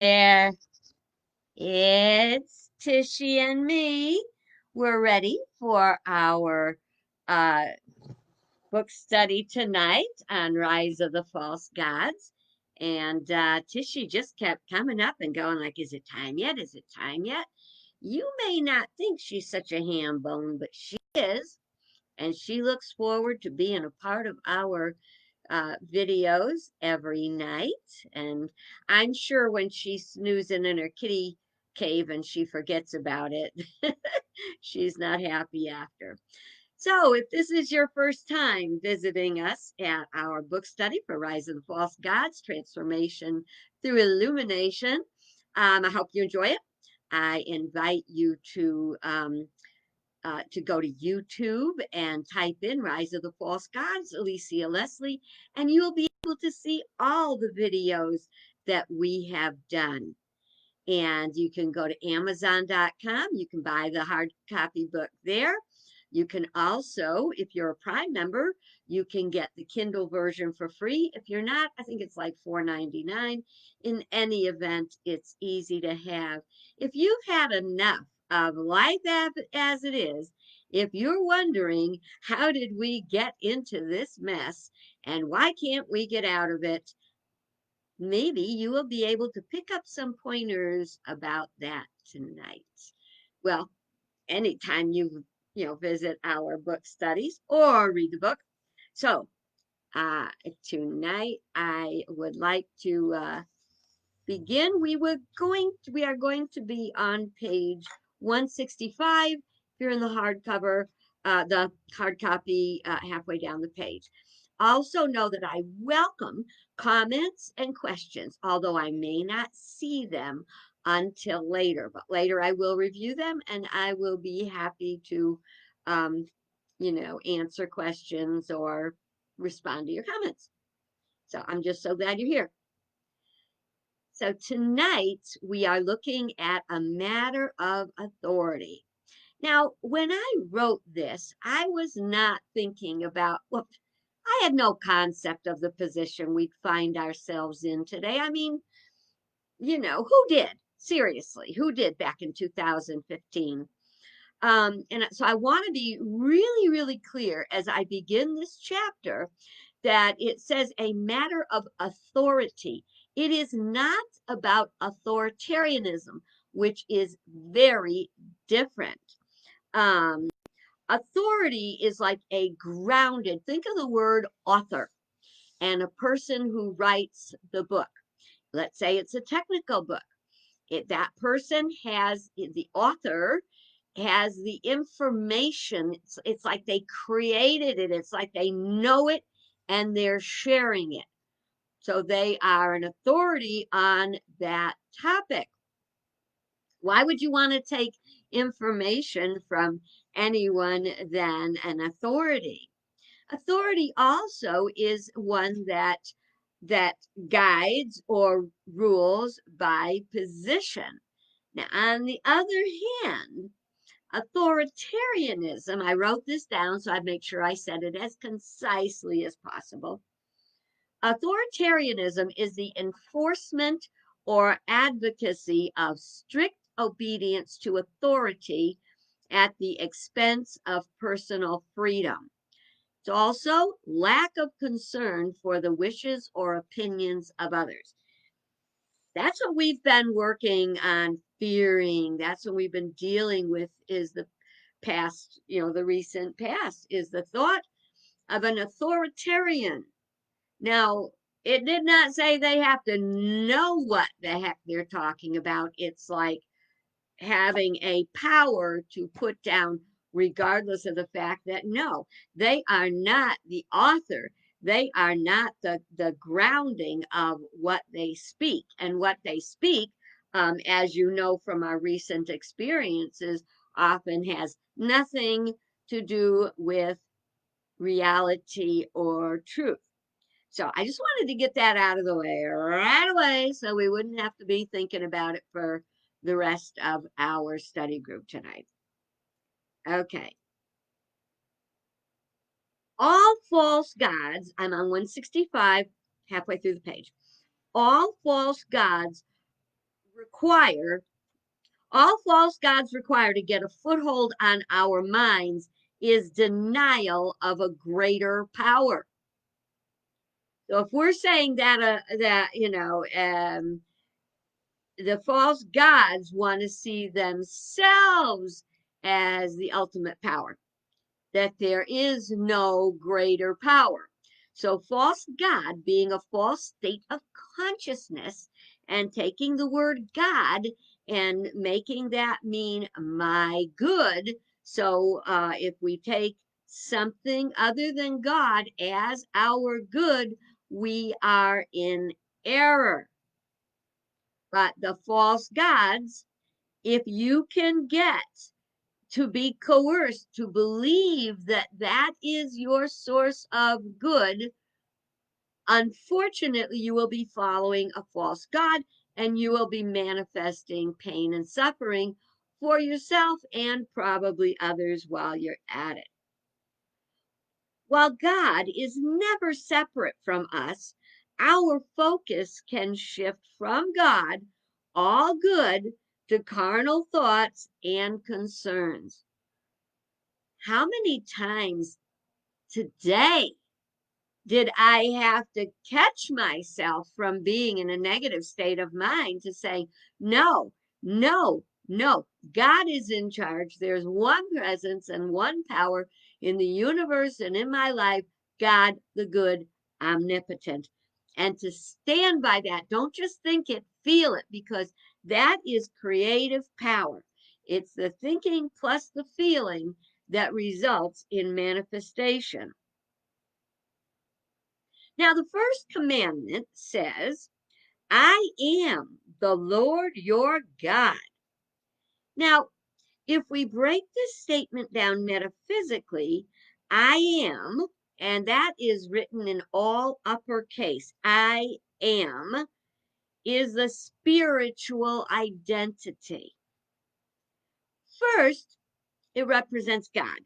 There, it's Tishy and me. We're ready for our uh, book study tonight on Rise of the False Gods. And Tishy just kept coming up and going like, "Is it time yet? Is it time yet?" You may not think she's such a ham bone, but she is, and she looks forward to being a part of our videos every night. And I'm sure when she's snoozing in her kitty cave and she forgets about it, she's not happy after. So, if this is your first time visiting us at our book study for Rise of the False Gods Transformation through Illumination, I hope you enjoy it. I invite you to go to YouTube and type in Rise of the False Gods, Alicia Leslie, and you will be able to see all the videos that we have done. And you can go to Amazon.com. You can buy the hard copy book there. You can also, if you're a Prime member, you can get the Kindle version for free. If you're not, I think it's like $4.99. In any event, it's easy to have. If you've had enough of life as it is, if you're wondering how did we get into this mess and why can't we get out of it, maybe you will be able to pick up some pointers about that tonight. Well, anytime you visit our book studies or read the book. So tonight I would like to begin. We are going to be on page 165. If you're in the hardcover, the hard copy, halfway down the page. Also know that I welcome comments and questions, although I may not see them until later. But later I will review them and I will be happy to, um, answer questions or respond to your comments. So I'm just so glad you're here. So tonight we are looking at a matter of authority. Now, when I wrote this, I was not thinking about, well, I had no concept of the position we'd find ourselves in today. I mean, who did? Seriously, who did back in 2015? And so I want to be really, really clear as I begin this chapter that it says a matter of authority. It is not about authoritarianism, which is very different. Um, Authority is like a grounded, think of the word author and a person who writes the book. Let's say it's a technical book. That person has, the author has the information. It's like they created it, it's like they know it and they're sharing it. So they are an authority on that topic. Why would you want to take information from anyone than an authority? Authority also is one that guides or rules by position. Now, on the other hand, authoritarianism, I wrote this down so I'd make sure I said it as concisely as possible. Authoritarianism is the enforcement or advocacy of strict obedience to authority at the expense of personal freedom. It's also lack of concern for the wishes or opinions of others. That's what we've been working on fearing. That's what we've been dealing with is the past, the recent past is the thought of an authoritarian. Now, it did not say they have to know what the heck they're talking about. It's like having a power to put down, regardless of the fact that no, they are not the author. They are not the grounding of what they speak. And what they speak, as you know from our recent experiences, often has nothing to do with reality or truth. So I just wanted to get that out of the way right away so we wouldn't have to be thinking about it for the rest of our study group tonight. Okay. All false gods, I'm on 165, halfway through the page. All false gods all false gods require to get a foothold on our minds is denial of a greater power. So if we're saying that the false gods want to see themselves as the ultimate power, that there is no greater power. So false God being a false state of consciousness and taking the word God and making that mean my good. So if we take something other than God as our good, we are in error. But the false gods, if you can get to be coerced to believe that that is your source of good, unfortunately, you will be following a false God and you will be manifesting pain and suffering for yourself and probably others while you're at it. While God is never separate from us, our focus can shift from God, all good, to carnal thoughts and concerns. How many times today did I have to catch myself from being in a negative state of mind to say, no, no, no, God is in charge. There's one presence and one power in the universe and in my life, God, the good, omnipotent. And to stand by that, don't just think it, feel it, because that is creative power. It's the thinking plus the feeling that results in manifestation. Now, the first commandment says, I am the Lord your God. Now, if we break this statement down metaphysically, I am, and that is written in all uppercase, I am, is the spiritual identity. First, it represents God.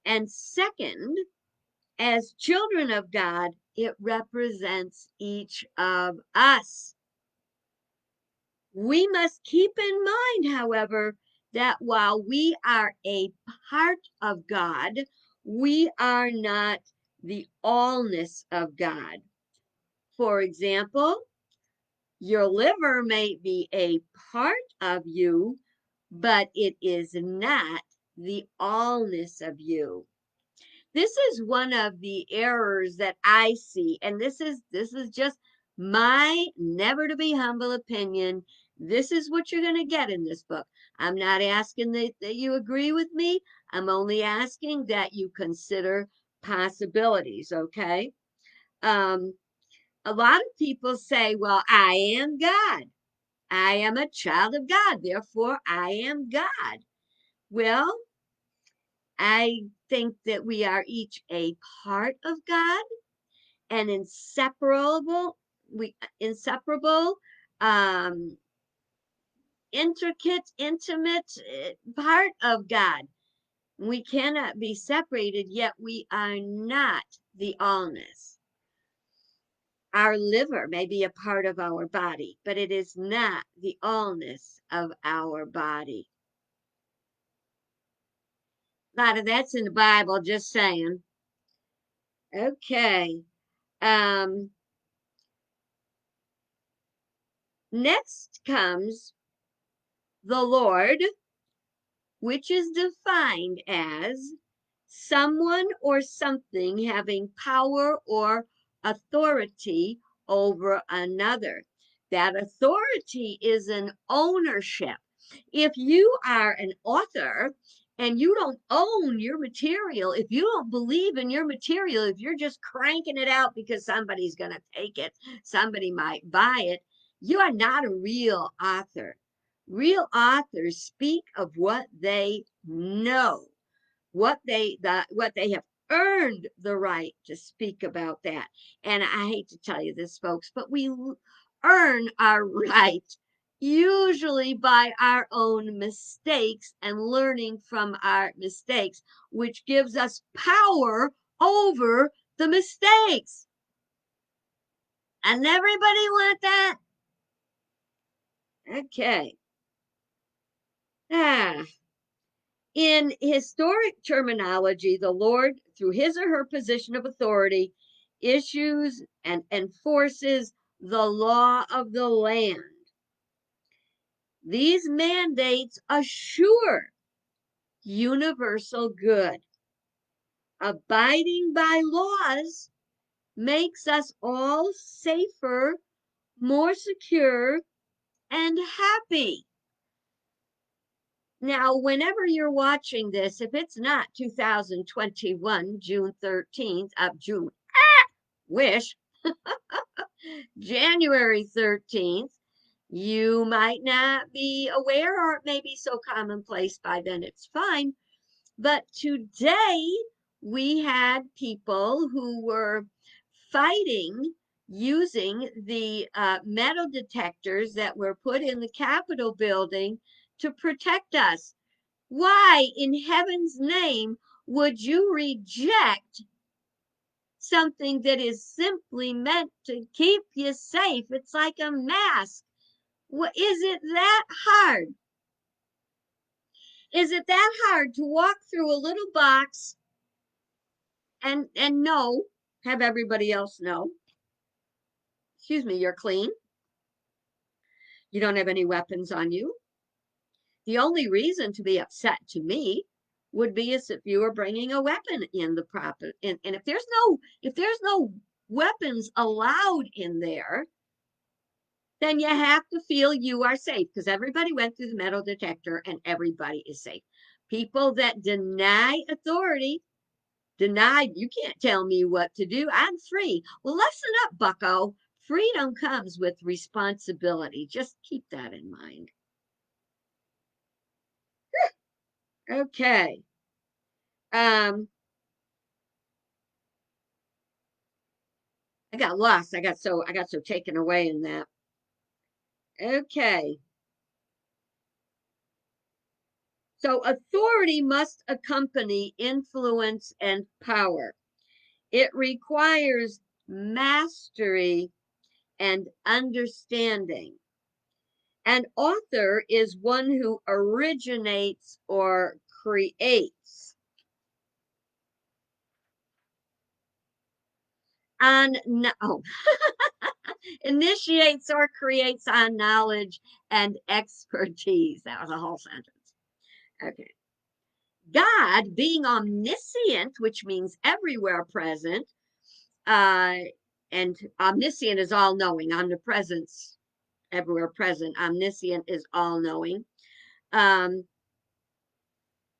And second, as children of God, it represents each of us. We must keep in mind, however, that while we are a part of God, we are not the allness of God. For example, your liver may be a part of you, but it is not the allness of you. This is one of the errors that I see, and this is just my never to be humble opinion. This is what you're going to get in this book. I'm not asking that you agree with me. I'm only asking that you consider possibilities, okay? A lot of people say, well, I am God. I am a child of God, therefore I am God. Well, I think that we are each a part of God and inseparable, um, intricate, intimate part of God. We cannot be separated, yet we are not the allness. Our liver may be a part of our body, but it is not the allness of our body. A lot of that's in the Bible, just saying. Okay. Next comes the Lord, which is defined as someone or something having power or authority over another. That authority is an ownership. If you are an author and you don't own your material, if you don't believe in your material, if you're just cranking it out because somebody's going to take it, somebody might buy it, you are not a real author. Real authors speak of what they know, what they have earned the right to speak about that. And I hate to tell you this, folks, but we earn our right usually by our own mistakes and learning from our mistakes, which gives us power over the mistakes. And everybody want that? Okay. Ah. In historic terminology, the Lord, through his or her position of authority, issues and enforces the law of the land. These mandates assure universal good. Abiding by laws makes us all safer, more secure, and happy. Now, whenever you're watching this, if it's not 2021, June 13th, June, wish, January 13th, you might not be aware, or it may be so commonplace by then it's fine. But today we had people who were fighting using the metal detectors that were put in the Capitol building to protect us. Why in heaven's name would you reject something that is simply meant to keep you safe? It's like a mask. What is it that hard? Is it that hard to walk through a little box and know, have everybody else know, excuse me, you're clean, you don't have any weapons on you? The only reason to be upset to me would be as if you were bringing a weapon in the proper, and if there's no weapons allowed in there, then you have to feel you are safe, because everybody went through the metal detector and everybody is safe. People that deny authority, denied, you can't tell me what to do, I'm free. Well, listen up, bucko. Freedom comes with responsibility. Just keep that in mind. Okay. I got lost. I got so taken away in that. Okay. So authority must accompany influence and power. It requires mastery and understanding. An author is one who originates or creates. Oh, initiates or creates on knowledge and expertise. That was a whole sentence. Okay. God, being omniscient, which means everywhere present, uh, and omniscient is all knowing, omnipresence, everywhere present, omniscient is all knowing.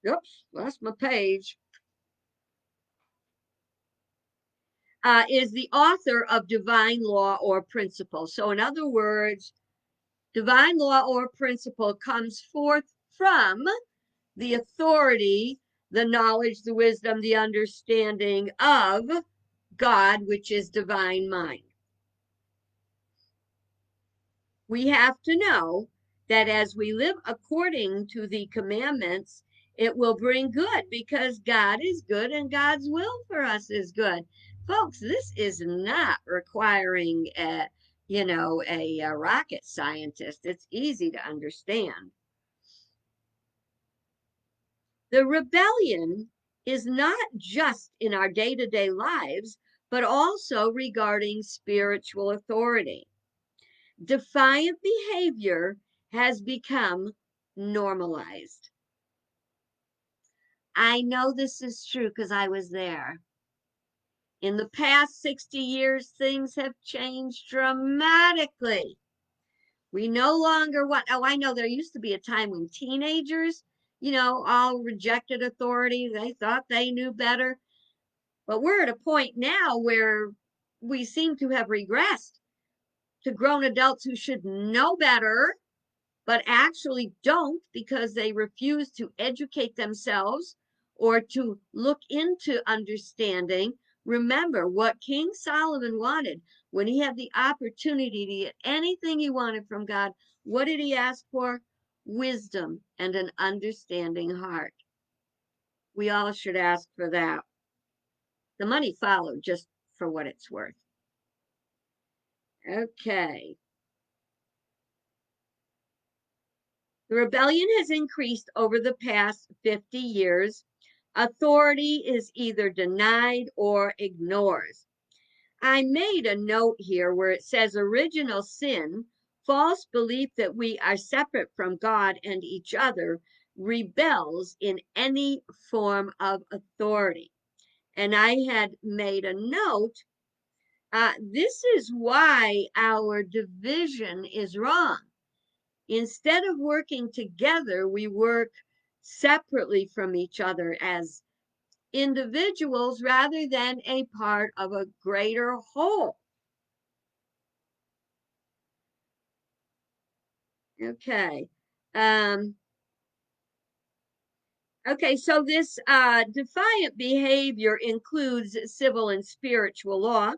Oops, lost my page. Is the author of divine law or principle. So, in other words, divine law or principle comes forth from the authority, the knowledge, the wisdom, the understanding of God, which is divine mind. We have to know that as we live according to the commandments, it will bring good, because God is good and God's will for us is good. Folks, this is not requiring a rocket scientist. It's easy to understand. The rebellion is not just in our day-to-day lives, but also regarding spiritual authority. Defiant behavior has become normalized. I know this is true because I was there. In the past 60 years, things have changed dramatically. We no longer want, oh, I know there used to be a time when teenagers, all rejected authority. They thought they knew better. But we're at a point now where we seem to have regressed to grown adults who should know better, but actually don't, because they refuse to educate themselves or to look into understanding. Remember what King Solomon wanted when he had the opportunity to get anything he wanted from God. What did he ask for? Wisdom and an understanding heart. We all should ask for that. The money followed, just for what it's worth. Okay. The rebellion has increased over the past 50 years. Authority is either denied or ignored. I made a note here where it says original sin, false belief that we are separate from God and each other, rebels in any form of authority. And I had made a note. This is why our division is wrong. Instead of working together, we work separately from each other as individuals rather than a part of a greater whole. Okay. Okay, so this defiant behavior includes civil and spiritual law.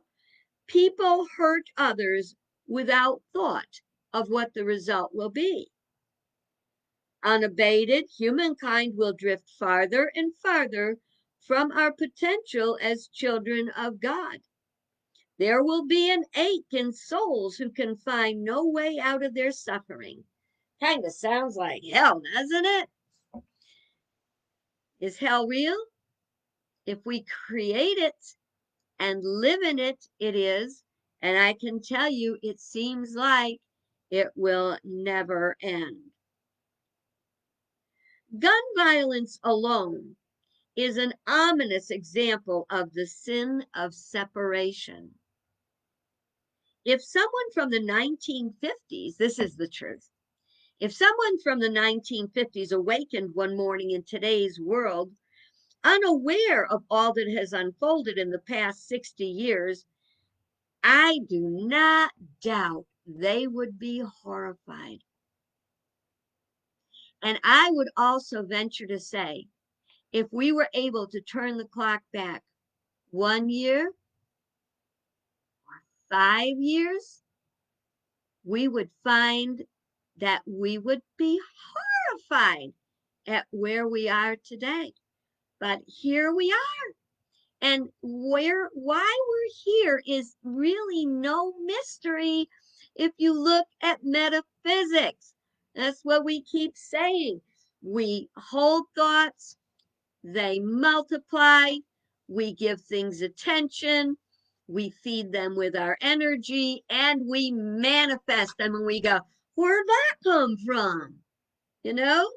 People hurt others without thought of what the result will be. Unabated, humankind will drift farther and farther from our potential as children of God. There will be an ache in souls who can find no way out of their suffering. Kind of sounds like hell, doesn't it? Is hell real? If we create it and live in it, it is. And I can tell you, it seems like it will never end. Gun violence alone is an ominous example of the sin of separation. If someone from the 1950s, this is the truth, if someone from the 1950s awakened one morning in today's world, unaware of all that has unfolded in the past 60 years, I do not doubt they would be horrified. And I would also venture to say, if we were able to turn the clock back 1 year, 5 years, we would find that we would be horrified at where we are today. But here we are. And why we're here is really no mystery if you look at metaphysics. That's what we keep saying. We hold thoughts, they multiply, we give things attention, we feed them with our energy, and we manifest them and we go, where'd that come from? You know?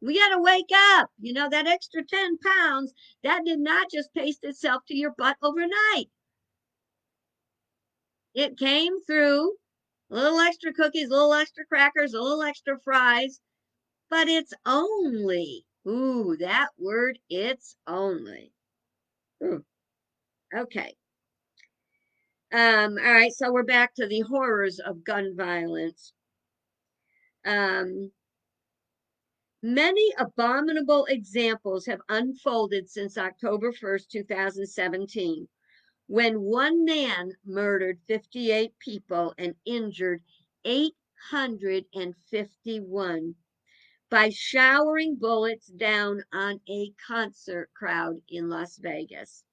We got to wake up. You know, that extra 10 pounds, that did not just paste itself to your butt overnight. It came through a little extra cookies, a little extra crackers, a little extra fries, but it's only, ooh, that word, it's only. Ooh, okay. All right, so we're back to the horrors of gun violence. Many abominable examples have unfolded since October 1st, 2017, when one man murdered 58 people and injured 851 by showering bullets down on a concert crowd in Las Vegas.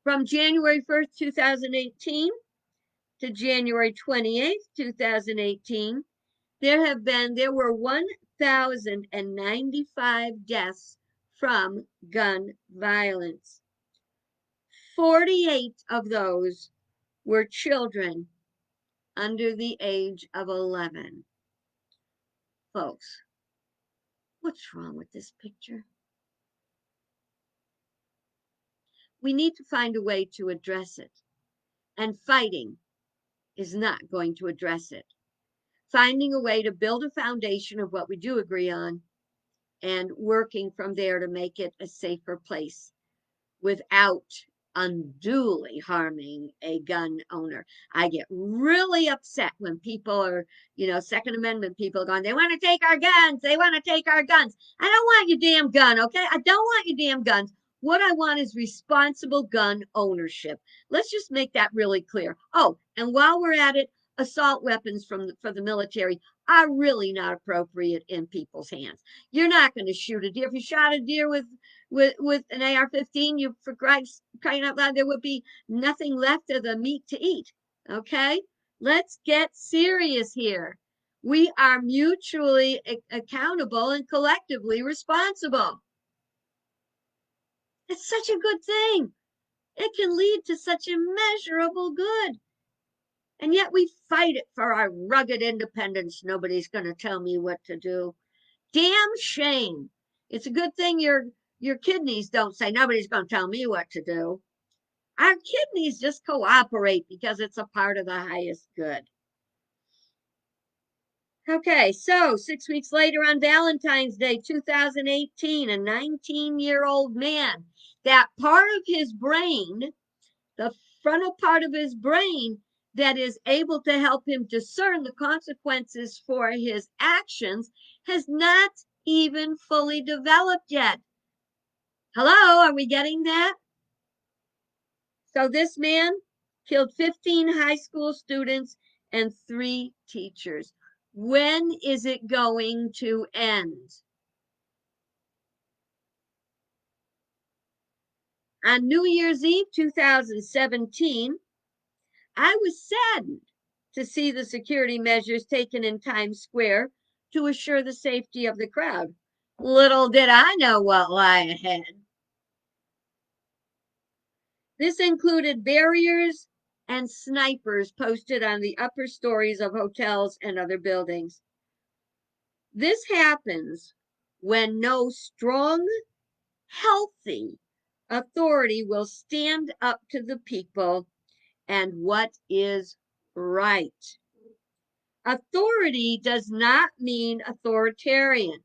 From January 1st, 2018 to January 28th, 2018, there were 1,095 deaths from gun violence. 48 of those were children under the age of 11. Folks, what's wrong with this picture? We need to find a way to address it, and fighting is not going to address it. Finding a way to build a foundation of what we do agree on and working from there to make it a safer place without unduly harming a gun owner. I get really upset when people are, Second Amendment people going, they want to take our guns. They want to take our guns. I don't want your damn gun, okay? I don't want your damn guns. What I want is responsible gun ownership. Let's just make that really clear. Oh, and while we're at it, assault weapons for the military are really not appropriate in people's hands. You're not going to shoot a deer. If you shot a deer with an AR-15, you, for Christ crying out loud, there would be nothing left of the meat to eat. Okay, let's get serious here. We are mutually accountable and collectively responsible. It's such a good thing. It can lead to such immeasurable good. And yet we fight it for our rugged independence. Nobody's going to tell me what to do. Damn shame. It's a good thing your kidneys don't say nobody's going to tell me what to do. Our kidneys just cooperate because it's a part of the highest good. Okay, so 6 weeks later on Valentine's Day 2018, a 19-year-old man, that part of his brain, the frontal part of his brain that is able to help him discern the consequences for his actions, has not even fully developed yet. Hello, are we getting that? So this man killed 15 high school students and 3 teachers. When is it going to end? On New Year's Eve 2017, I was saddened to see the security measures taken in Times Square to assure the safety of the crowd. Little did I know what lay ahead. This included barriers and snipers posted on the upper stories of hotels and other buildings. This happens when no strong, healthy authority will stand up to the people and what is right. Authority does not mean authoritarian.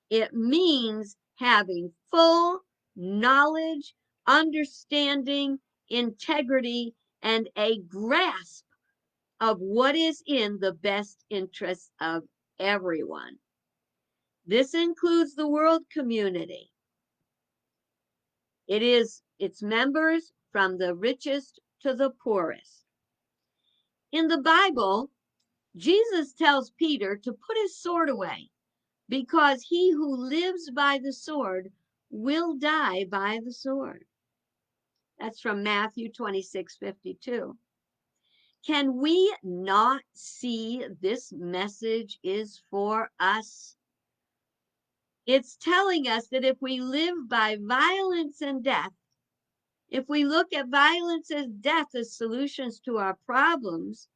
It means having full knowledge, understanding, integrity, and a grasp of what is in the best interest of everyone. This includes the world community. It is its members from the richest to the poorest. In the Bible, Jesus tells Peter to put his sword away because he who lives by the sword will die by the sword. That's from Matthew 26:52. Can we not see this message is for us? It's telling us that if we live by violence and death, if we look at violence and death as solutions to our problems,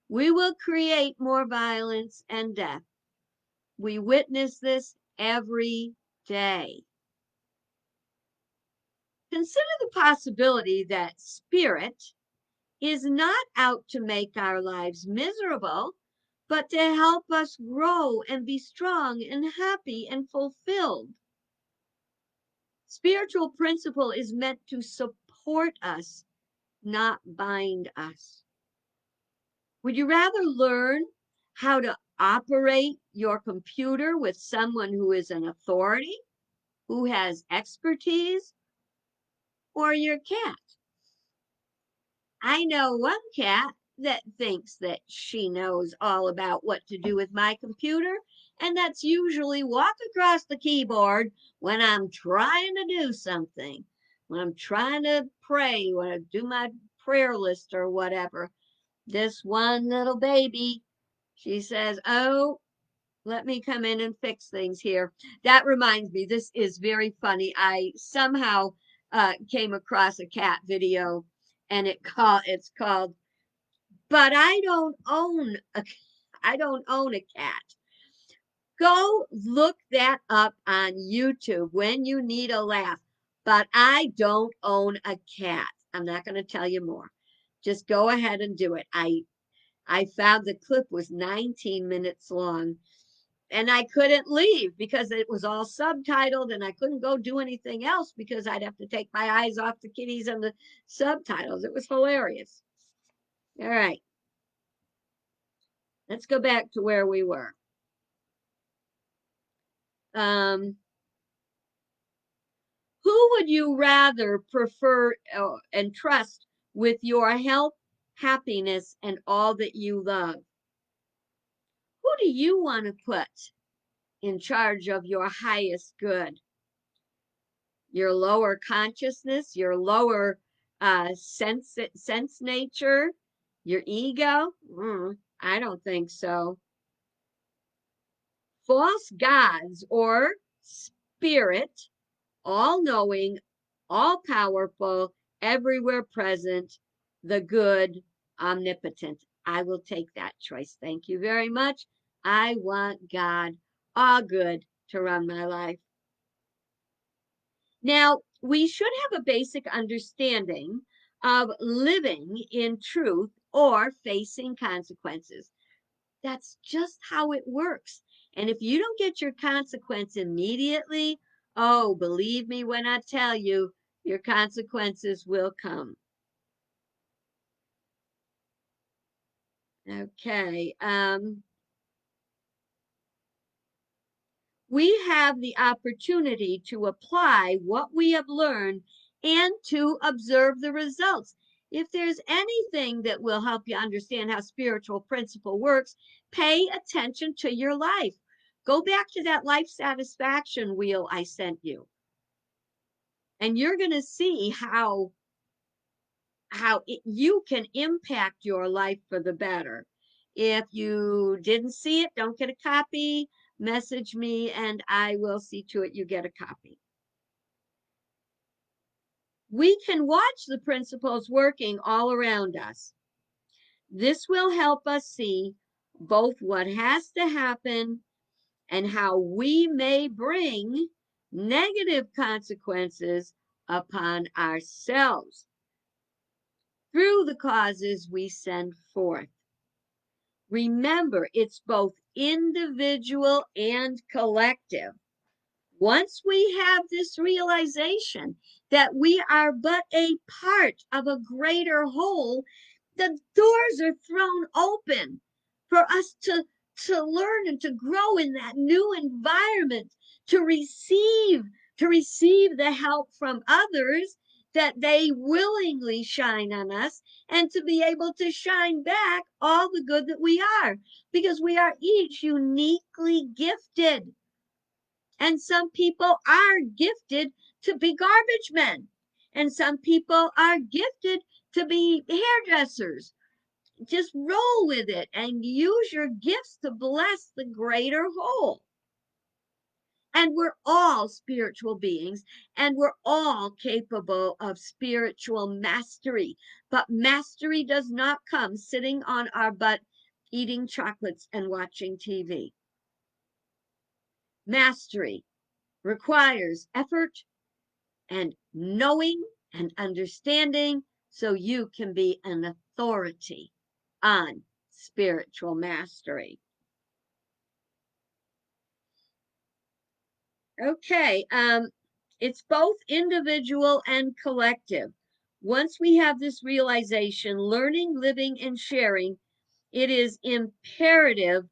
we will create more violence and death. We witness this every day. Consider the possibility that spirit is not out to make our lives miserable, but to help us grow and be strong and happy and fulfilled. Spiritual principle is meant to support us, not bind us. Would you rather learn how to operate your computer with someone who is an authority, who has expertise, or your cat? I know one cat that thinks that she knows all about what to do with my computer, and that's usually walk across the keyboard when I'm trying to do something, when I'm trying to pray, when I do my prayer list or whatever. This one little baby, she says, "Oh, let me come in and fix things here." That reminds me, this is very funny. I somehow came across a cat video, and it's called "But I don't own a cat." Go look that up on YouTube when you need a laugh. But I don't own a cat. I'm not going to tell you more. Just go ahead and do it. I found the clip was 19 minutes long, and I couldn't leave because it was all subtitled, and I couldn't go do anything else because I'd have to take my eyes off the kitties and the subtitles. It was hilarious. All right, let's go back to where we were. Um, who would you rather prefer and trust with your health, happiness, and all that you love? Who do you want to put in charge of your highest good? Your lower consciousness, your lower sense nature, your ego? I don't think so. false gods or spirit, all knowing, all powerful, everywhere present, the good, omnipotent. I will take that choice. Thank you very much. I want God, all good, to run my life. Now, we should have a basic understanding of living in truth or facing consequences. That's just how it works. And if you don't get your consequence immediately, oh, believe me when I tell you, your consequences will come. Okay. We have the opportunity to apply what we have learned and to observe the results. If there's anything that will help you understand how spiritual principle works, pay attention to your life. Go back to that life satisfaction wheel I sent you. And you're going to see how you can impact your life for the better. If you didn't see it, don't get a copy, message me and I will see to it you get a copy. We can watch the principles working all around us. This will help us see both what has to happen and how we may bring negative consequences upon ourselves through the causes we send forth. Remember, it's both individual and collective. Once we have this realization that we are but a part of a greater whole, the doors are thrown open for us to learn and to grow in that new environment, to receive the help from others that they willingly shine on us, and to be able to shine back all the good that we are, because we are each uniquely gifted. And some people are gifted to be garbage men, and some people are gifted to be hairdressers. Just roll with it and use your gifts to bless the greater whole. And we're all spiritual beings, and we're all capable of spiritual mastery. But mastery does not come sitting on our butt eating chocolates and watching TV. Mastery requires effort and knowing and understanding, so you can be an authority on spiritual mastery. Okay, it's both individual and collective. Once we have this realization, learning, living, and sharing, it is imperative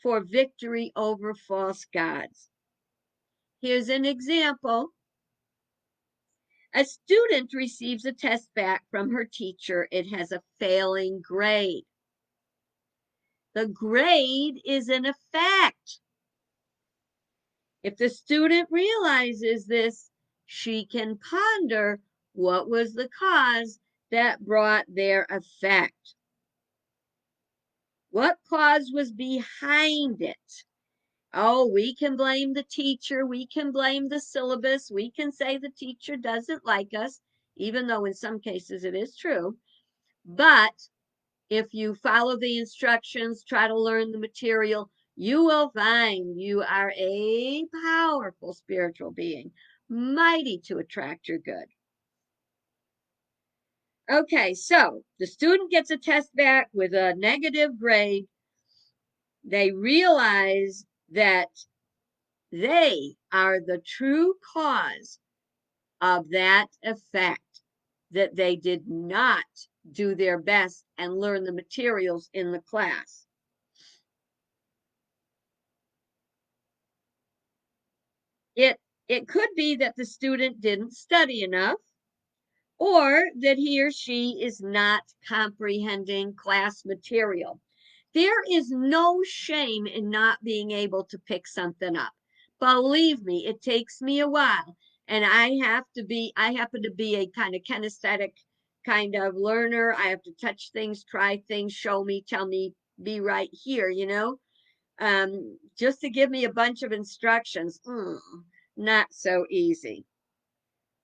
for victory over false gods. Here's an example. A student receives a test back from her teacher. It has a failing grade. The grade is an effect. If the student realizes this, she can ponder what was the cause that brought their effect. What cause was behind it? Oh, we can blame the teacher. We can blame the syllabus. We can say the teacher doesn't like us, even though in some cases it is true. But if you follow the instructions, try to learn the material, you will find you are a powerful spiritual being, mighty to attract your good. Okay, so the student gets a test back with a negative grade. They realize that they are the true cause of that effect, that they did not do their best and learn the materials in the class. It could be that the student didn't study enough, or that he or she is not comprehending class material. There is no shame in not being able to pick something up. Believe me, it takes me a while. And I happen to be a kind of kinesthetic kind of learner. I have to touch things, try things, show me, tell me, be right here, just to give me a bunch of instructions. Not so easy.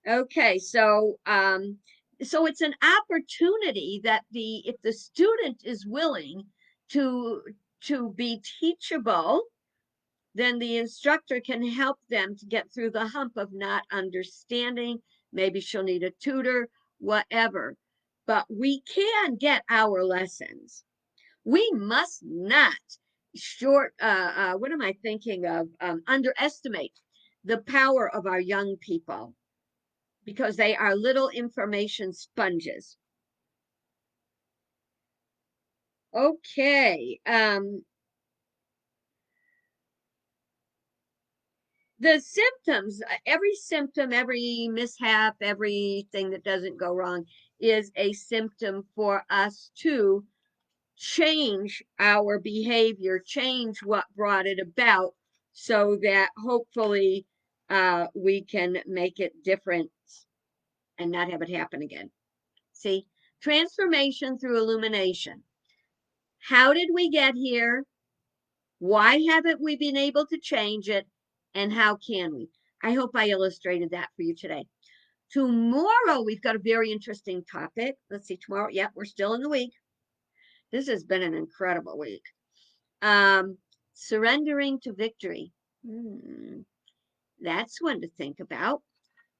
Okay, so it's an opportunity that if the student is willing to be teachable, then the instructor can help them to get through the hump of not understanding. Maybe she'll need a tutor, whatever. But we can get our lessons. We must not what am I thinking of? Underestimate the power of our young people because they are little information sponges. Okay. The symptoms, every symptom, every mishap, everything that doesn't go wrong is a symptom for us to change our behavior, change what brought it about, so that hopefully we can make it different and not have it happen again. See, transformation through illumination. How did we get here? Why haven't we been able to change it? And how can we? I hope I illustrated that for you today. Tomorrow, we've got a very interesting topic. Let's see, tomorrow, yeah, we're still in the week. This has been an incredible week. Surrendering to victory. That's one to think about.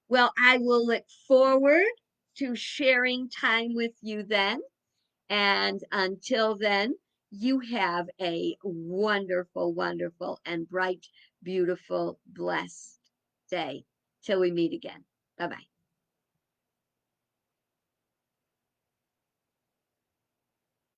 Well, I will look forward to sharing time with you then. And until then, you have a wonderful, wonderful, and bright, beautiful, blessed day till we meet again. Bye bye.